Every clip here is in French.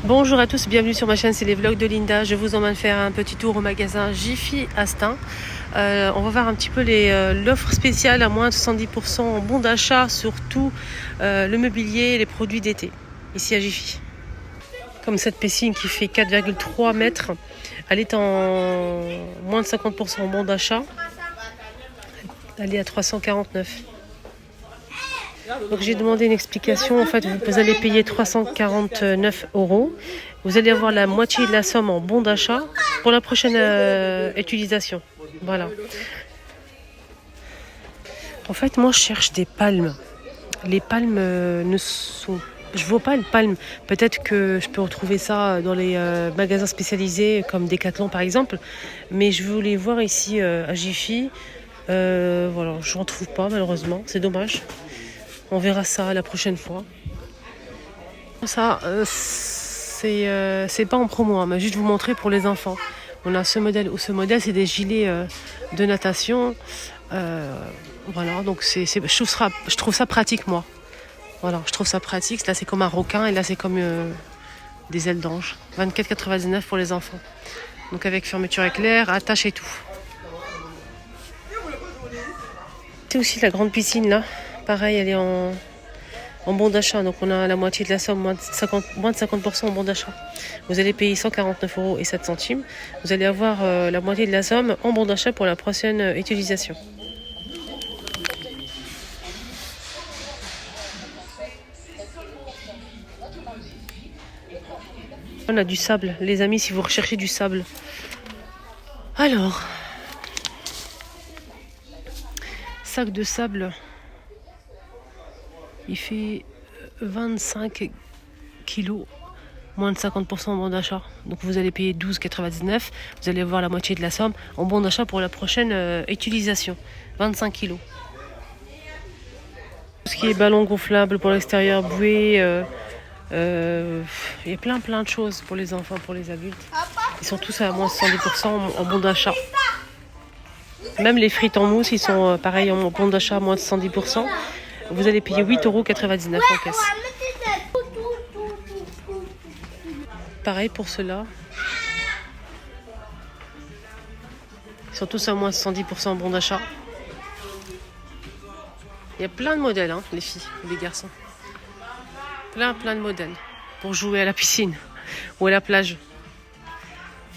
Bonjour à tous, bienvenue sur ma chaîne, c'est les vlogs de Linda. Je vous emmène faire un petit tour au magasin Jiffy Astin. On va voir un petit peu l'offre spéciale à moins de 70% en bon d'achat sur tout le mobilier et les produits d'été, ici à Jiffy. Comme cette piscine qui fait 4,3 mètres, elle est en moins de 50% en bon d'achat. Elle est à 349. Donc j'ai demandé une explication. En fait, vous allez payer 349 €. Vous allez avoir la moitié de la somme en bon d'achat pour la prochaine utilisation. Voilà. En fait, moi, je cherche des palmes. Les palmes ne sont... Je ne vois pas une palme. Peut-être que je peux retrouver ça dans les magasins spécialisés comme Decathlon par exemple. Mais je voulais voir ici à Jiffy. Voilà, je n'en trouve pas malheureusement. C'est dommage. On verra ça la prochaine fois. Ça, c'est pas en promo, hein, mais juste vous montrer pour les enfants. On a ce modèle ou ce modèle, c'est des gilets de natation. Voilà, donc je trouve ça pratique, moi. Voilà, je trouve ça pratique. Là, c'est comme un requin et là, c'est comme des ailes d'ange. 24,99 pour les enfants. Donc avec fermeture éclair, attache et tout. C'est aussi la grande piscine là. Pareil, elle est en bon d'achat. Donc on a la moitié de la somme, moins de 50% en bon d'achat. Vous allez payer 149 € et 7 centimes. Vous allez avoir la moitié de la somme en bon d'achat pour la prochaine utilisation. On a du sable, les amis, si vous recherchez du sable. Alors, sac de sable, il fait 25 kilos, moins de 50% en bon d'achat. Donc vous allez payer 12,99. Vous allez avoir la moitié de la somme en bon d'achat pour la prochaine utilisation. 25 kilos. Tout ce qui est ballon gonflable pour l'extérieur, bouée, il y a plein de choses pour les enfants, pour les adultes. Ils sont tous à moins de 70% en bon d'achat. Même les frites en mousse, ils sont pareil en bon d'achat à moins de 110%. Vous allez payer 8,99 € en caisse. Pareil pour ceux-là. Ils sont tous à moins de 110% en bon d'achat. Il y a plein de modèles, hein, les filles, les garçons. Plein de modèles pour jouer à la piscine ou à la plage.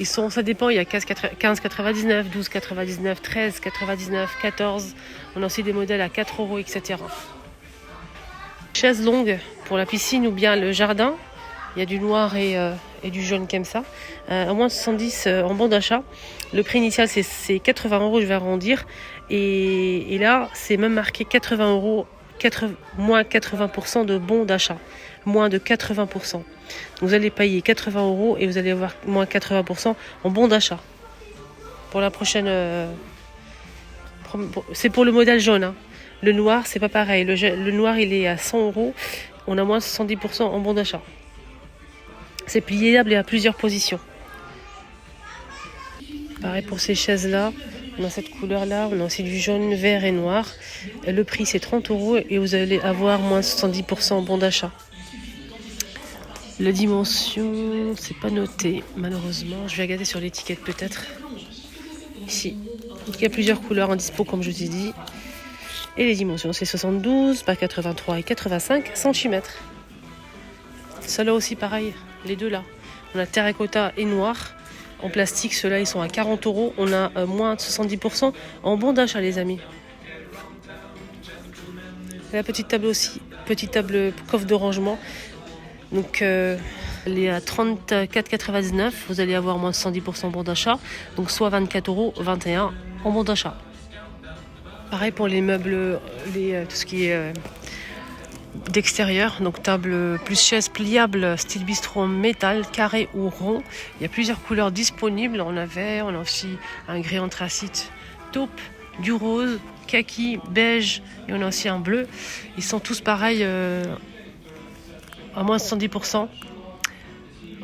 Ça dépend, il y a 15,99, 12,99, 13,99, 14. On a aussi des modèles à 4 €, etc. Chaise longue pour la piscine ou bien le jardin. Il y a du noir et du jaune comme ça. À moins de 70 en bon d'achat. Le prix initial c'est 80 €, je vais arrondir. Et là, c'est même marqué 80 €, moins 80% de bon d'achat. Moins de 80%. Vous allez payer 80 € et vous allez avoir moins 80% en bon d'achat. Pour la prochaine... c'est pour le modèle jaune. Hein. Le noir, c'est pas pareil. Le noir, il est à 100 €. On a moins 70% en bon d'achat. C'est pliable et à plusieurs positions. Pareil pour ces chaises-là. On a cette couleur-là. On a aussi du jaune, vert et noir. Le prix, c'est 30 € et vous allez avoir moins 70% en bon d'achat. La dimension, c'est pas noté, malheureusement. Je vais regarder sur l'étiquette peut-être. Ici. Il y a plusieurs couleurs en dispo, comme je vous ai dit. Et les dimensions, c'est 72 par 83 et 85 cm. Ceux-là aussi, pareil. Les deux là. On a terracotta et noir. En plastique, ceux-là, ils sont à 40 €. On a moins de 70% en bon d'achat, les amis. Et la petite table aussi. Petite table coffre de rangement. Donc, elle est à 34,99 €. Vous allez avoir moins de 110% en bon d'achat. Donc, soit 24 €, 21 € en bon d'achat. Pareil pour les meubles, tout ce qui est d'extérieur. Donc, table plus chaise pliable, style bistrot en métal, carré ou rond. Il y a plusieurs couleurs disponibles. On a aussi un gris anthracite taupe, du rose, kaki, beige. Et on a aussi un bleu. Ils sont tous pareils. À moins de 110%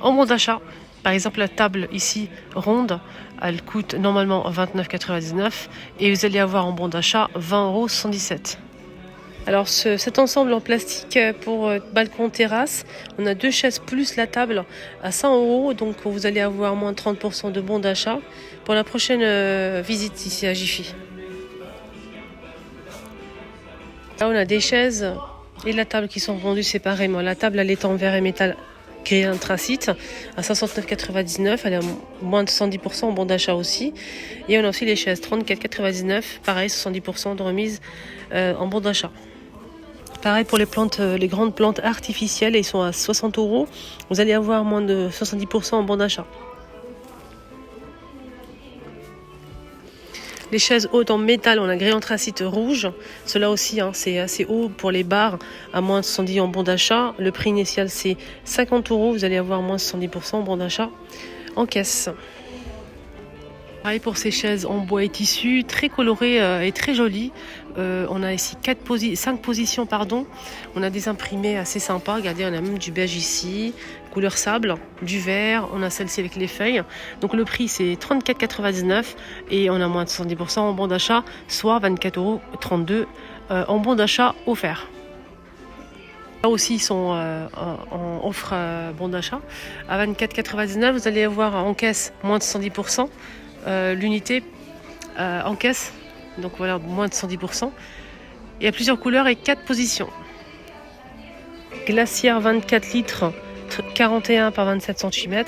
en bon d'achat. Par exemple, la table ici ronde, elle coûte normalement 29,99 € et vous allez avoir en bon d'achat 20,77 €. Alors cet ensemble en plastique pour balcon terrasse, on a 2 chaises plus la table à 100 €, donc vous allez avoir moins de 30% de bon d'achat pour la prochaine visite ici à Jiffy. Là on a des chaises et la table qui sont vendues séparément. La table elle est en verre et métal gris anthracite à 69,99 €, elle est à moins de 70% en bon d'achat aussi. Et on a aussi les chaises 34,99 €, pareil 70% de remise en bon d'achat. Pareil pour les plantes, les grandes plantes artificielles, ils sont à 60 €. Vous allez avoir moins de 70% en bon d'achat. Les chaises hautes en métal, on a gris anthracite rouge. Cela aussi, c'est assez haut pour les barres, à moins de 70 en bon d'achat. Le prix initial, c'est 50 €. Vous allez avoir moins de 70% en bon d'achat en caisse. Pareil pour ces chaises en bois et tissu, très colorées et très jolies. On a ici 5 positions. On a des imprimés assez sympas. Regardez, on a même du beige ici, couleur sable, du vert. On a celle-ci avec les feuilles. Donc le prix c'est 34,99 € et on a moins de 70% en bon d'achat, soit 24,32 € en bon d'achat offert. Là aussi, ils sont en offre bon d'achat. À 24,99 €, vous allez avoir en caisse moins de 110%. L'unité en caisse, donc voilà, moins de 110%. Il y a plusieurs couleurs et 4 positions. Glacière 24 litres, 41 par 27 cm,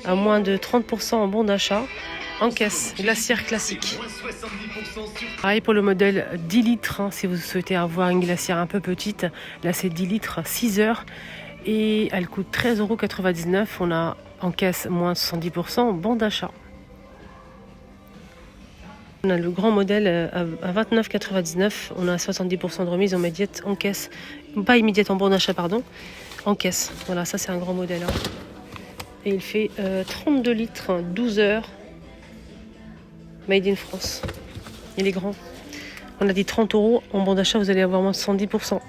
à moins de 30% en bon d'achat en caisse. Glacière classique. Pareil pour le modèle 10 litres, si vous souhaitez avoir une glacière un peu petite. Là c'est 10 litres, 6 heures et elle coûte 13,99 €. On a en caisse moins de 70% en bon d'achat. On a le grand modèle à 29,99 €. On a 70% de remise immédiate en caisse. Pas immédiate en bon d'achat, en caisse. Voilà, ça c'est un grand modèle. Et il fait 32 litres, 12 heures. Made in France. Il est grand. On a dit 30 € en bon d'achat, vous allez avoir moins de 70%.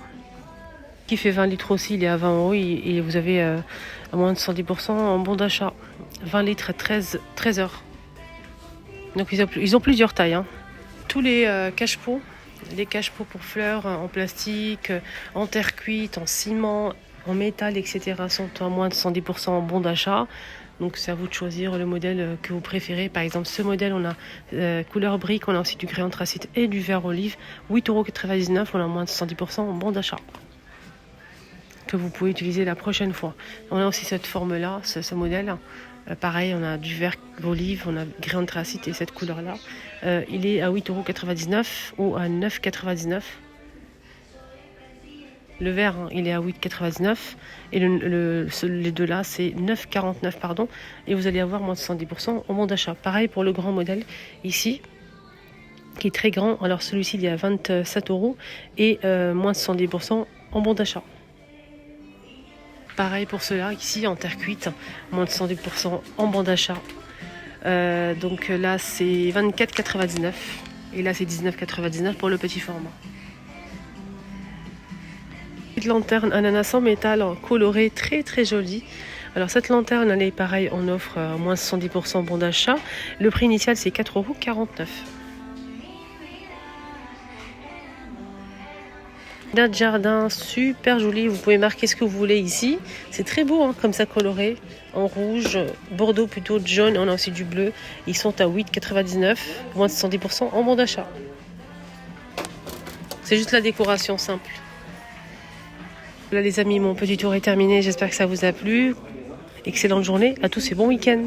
Qui fait 20 litres aussi, il est à 20 € et vous avez à moins de 70% en bon d'achat. 20 litres, 13 heures. Donc ils ont plusieurs tailles. Tous les cache-pots, pour fleurs en plastique, en terre cuite, en ciment, en métal, etc. sont à moins de 110% en bon d'achat. Donc c'est à vous de choisir le modèle que vous préférez. Par exemple, ce modèle, on a couleur brique, on a aussi du gris anthracite et du vert olive. 8,99 €, on a moins de 110% en bon d'achat, que vous pouvez utiliser la prochaine fois. On a aussi cette forme-là, ce modèle. Pareil, on a du vert olive, on a gris anthracite et cette couleur-là. Il est à 8,99 € ou à 9,99 €. Le vert, il est à 8,99 € et les deux là, c'est 9,49 €, et vous allez avoir moins de 110% en bon d'achat. Pareil pour le grand modèle ici, qui est très grand. Alors celui-ci, il est à 27 € et moins de 110% en bon d'achat. Pareil pour ceux-là, ici en terre cuite, moins de 110% en bon d'achat. Donc là c'est 24,99 € et là c'est 19,99 € pour le petit format. Petite lanterne ananas en métal colorée, très très jolie. Alors cette lanterne elle est pareil, on offre moins de 110% en bon d'achat. Le prix initial c'est 4,49 €. Notre jardin, super joli, vous pouvez marquer ce que vous voulez ici. C'est très beau comme ça, coloré, en rouge, bordeaux plutôt, jaune, on a aussi du bleu. Ils sont à 8,99 €, moins de 110% en bon d'achat. C'est juste la décoration simple. Voilà les amis, mon petit tour est terminé, j'espère que ça vous a plu. Excellente journée à tous et bon week-end.